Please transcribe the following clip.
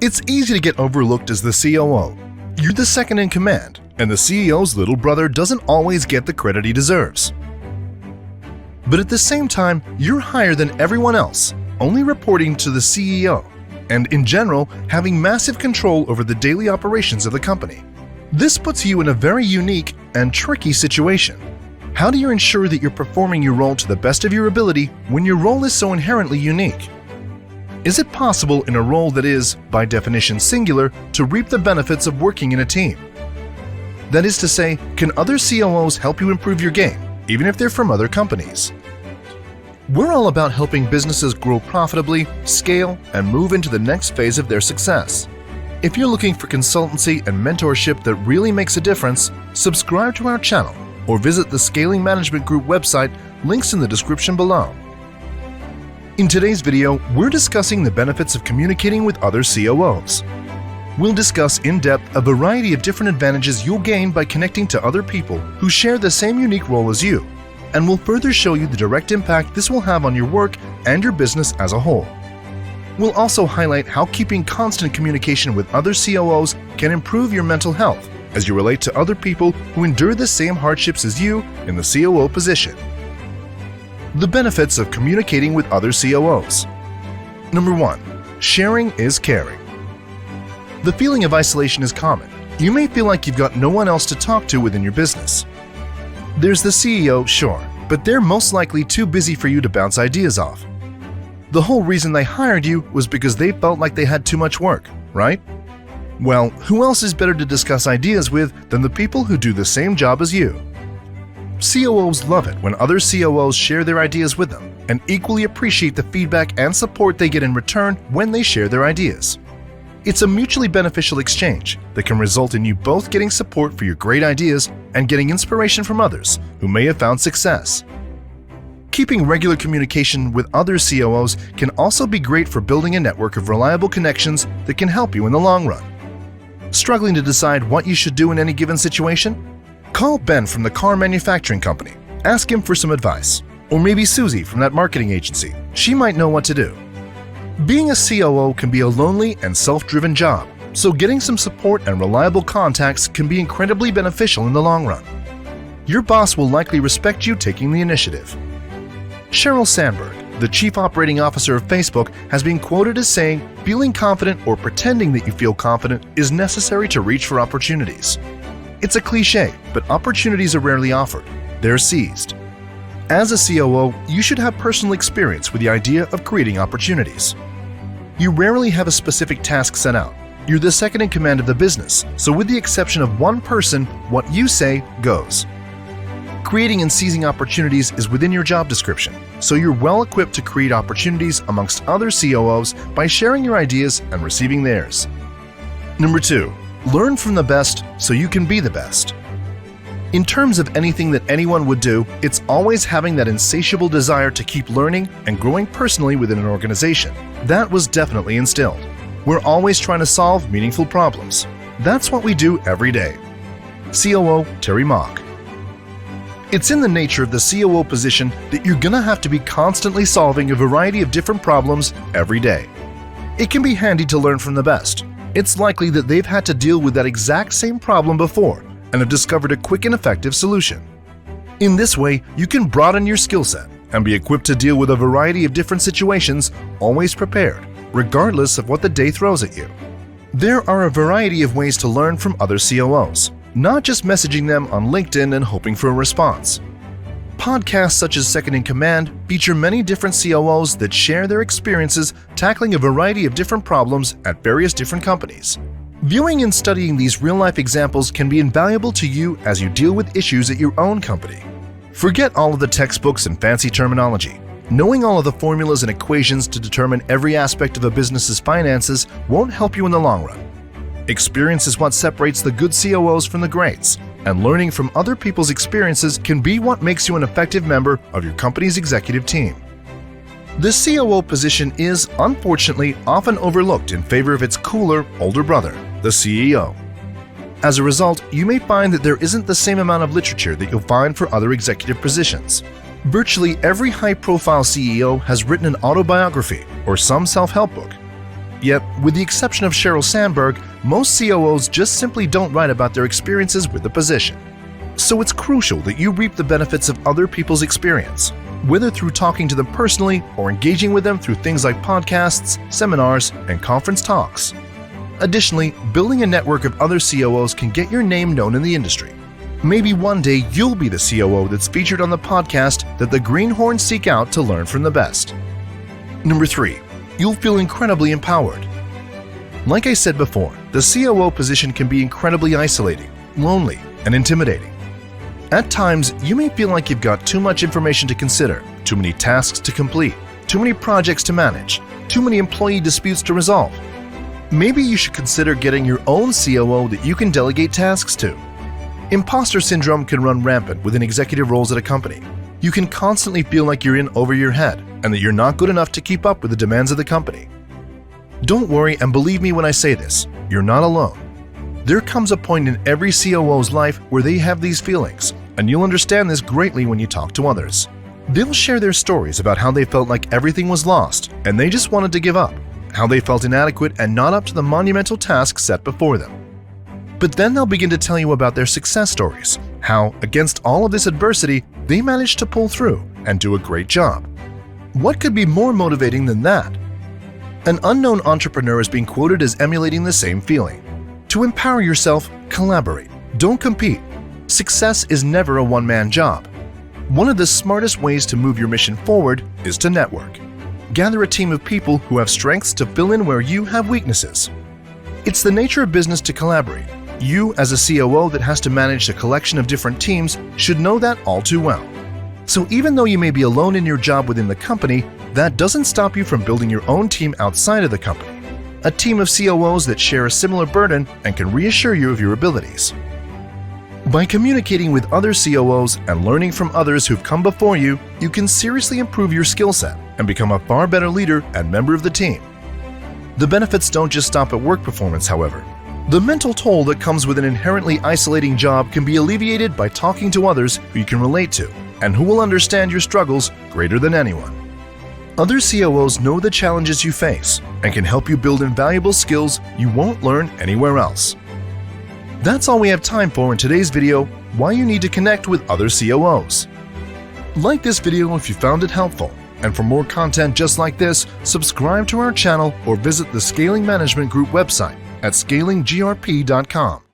It's easy to get overlooked as the COO. You're the second in command, and the CEO's little brother doesn't always get the credit he deserves. But at the same time, you're higher than everyone else, only reporting to the CEO, and in general, having massive control over the daily operations of the company. This puts you in a very unique and tricky situation. How do you ensure that you're performing your role to the best of your ability when your role is so inherently unique? Is it possible in a role that is, by definition, singular, to reap the benefits of working in a team? That is to say, can other COOs help you improve your game, even if they're from other companies? We're all about helping businesses grow profitably, scale, and move into the next phase of their success. If you're looking for consultancy and mentorship that really makes a difference, subscribe to our channel or visit the Scaling Management Group website, links in the description below. In today's video, we're discussing the benefits of communicating with other COOs. We'll discuss in depth a variety of different advantages you'll gain by connecting to other people who share the same unique role as you, and we'll further show you the direct impact this will have on your work and your business as a whole. We'll also highlight how keeping constant communication with other COOs can improve your mental health as you relate to other people who endure the same hardships as you in the COO position. The benefits of communicating with other COOs. Number 1. Sharing is caring. The feeling of isolation is common. You may feel like you've got no one else to talk to within your business. There's the CEO, sure, but they're most likely too busy for you to bounce ideas off. The whole reason they hired you was because they felt like they had too much work, right? Well, who else is better to discuss ideas with than the people who do the same job as you? COOs love it when other COOs share their ideas with them and equally appreciate the feedback and support they get in return when they share their ideas. It's a mutually beneficial exchange that can result in you both getting support for your great ideas and getting inspiration from others who may have found success. Keeping regular communication with other COOs can also be great for building a network of reliable connections that can help you in the long run. Struggling to decide what you should do in any given situation? Call Ben from the car manufacturing company. Ask him for some advice. Or maybe Susie from that marketing agency. She might know what to do. Being a COO can be a lonely and self-driven job, so getting some support and reliable contacts can be incredibly beneficial in the long run. Your boss will likely respect you taking the initiative. Sheryl Sandberg, the Chief Operating Officer of Facebook, has been quoted as saying, "Feeling confident or pretending that you feel confident is necessary to reach for opportunities." It's a cliche, but opportunities are rarely offered. They're seized. As a COO, you should have personal experience with the idea of creating opportunities. You rarely have a specific task set out. You're the second in command of the business, so with the exception of one person, what you say goes. Creating and seizing opportunities is within your job description, so you're well equipped to create opportunities amongst other COOs by sharing your ideas and receiving theirs. Number 2. Learn from the best so you can be the best. In terms of anything that anyone would do, it's always having that insatiable desire to keep learning and growing personally within an organization. That was definitely instilled. We're always trying to solve meaningful problems. That's what we do every day. COO Terry Mock. It's in the nature of the COO position that you're gonna have to be constantly solving a variety of different problems every day. It can be handy to learn from the best. It's likely that they've had to deal with that exact same problem before and have discovered a quick and effective solution. In this way, you can broaden your skill set and be equipped to deal with a variety of different situations, always prepared, regardless of what the day throws at you. There are a variety of ways to learn from other COOs, not just messaging them on LinkedIn and hoping for a response. Podcasts such as Second in Command feature many different COOs that share their experiences tackling a variety of different problems at various different companies. Viewing and studying these real-life examples can be invaluable to you as you deal with issues at your own company. Forget all of the textbooks and fancy terminology. Knowing all of the formulas and equations to determine every aspect of a business's finances won't help you in the long run. Experience is what separates the good COOs from the greats, and learning from other people's experiences can be what makes you an effective member of your company's executive team. The COO position is, unfortunately, often overlooked in favor of its cooler, older brother, the CEO. As a result, you may find that there isn't the same amount of literature that you'll find for other executive positions. Virtually every high-profile CEO has written an autobiography or some self-help book. Yet, with the exception of Sheryl Sandberg, most COOs just simply don't write about their experiences with the position. So it's crucial that you reap the benefits of other people's experience, whether through talking to them personally or engaging with them through things like podcasts, seminars, and conference talks. Additionally, building a network of other COOs can get your name known in the industry. Maybe one day you'll be the COO that's featured on the podcast that the greenhorns seek out to learn from the best. Number 3. You'll feel incredibly empowered. Like I said before, the COO position can be incredibly isolating, lonely, and intimidating. At times, you may feel like you've got too much information to consider, too many tasks to complete, too many projects to manage, too many employee disputes to resolve. Maybe you should consider getting your own COO that you can delegate tasks to. Imposter syndrome can run rampant within executive roles at a company. You can constantly feel like you're in over your head and that you're not good enough to keep up with the demands of the company. Don't worry, and believe me when I say this, you're not alone. There comes a point in every COO's life where they have these feelings, and you'll understand this greatly when you talk to others. They'll share their stories about how they felt like everything was lost and they just wanted to give up, how they felt inadequate and not up to the monumental task set before them. But then they'll begin to tell you about their success stories, how, against all of this adversity, they managed to pull through and do a great job. What could be more motivating than that? An unknown entrepreneur is being quoted as emulating the same feeling. To empower yourself, collaborate. Don't compete. Success is never a one-man job. One of the smartest ways to move your mission forward is to network. Gather a team of people who have strengths to fill in where you have weaknesses. It's the nature of business to collaborate. You, as a COO that has to manage a collection of different teams, should know that all too well. So even though you may be alone in your job within the company, that doesn't stop you from building your own team outside of the company. A team of COOs that share a similar burden and can reassure you of your abilities. By communicating with other COOs and learning from others who've come before you, you can seriously improve your skill set and become a far better leader and member of the team. The benefits don't just stop at work performance, however. The mental toll that comes with an inherently isolating job can be alleviated by talking to others who you can relate to and who will understand your struggles greater than anyone. Other COOs know the challenges you face and can help you build invaluable skills you won't learn anywhere else. That's all we have time for in today's video, why you need to connect with other COOs. Like this video if you found it helpful, and for more content just like this, subscribe to our channel or visit the Scaling Management Group website at scalinggrp.com.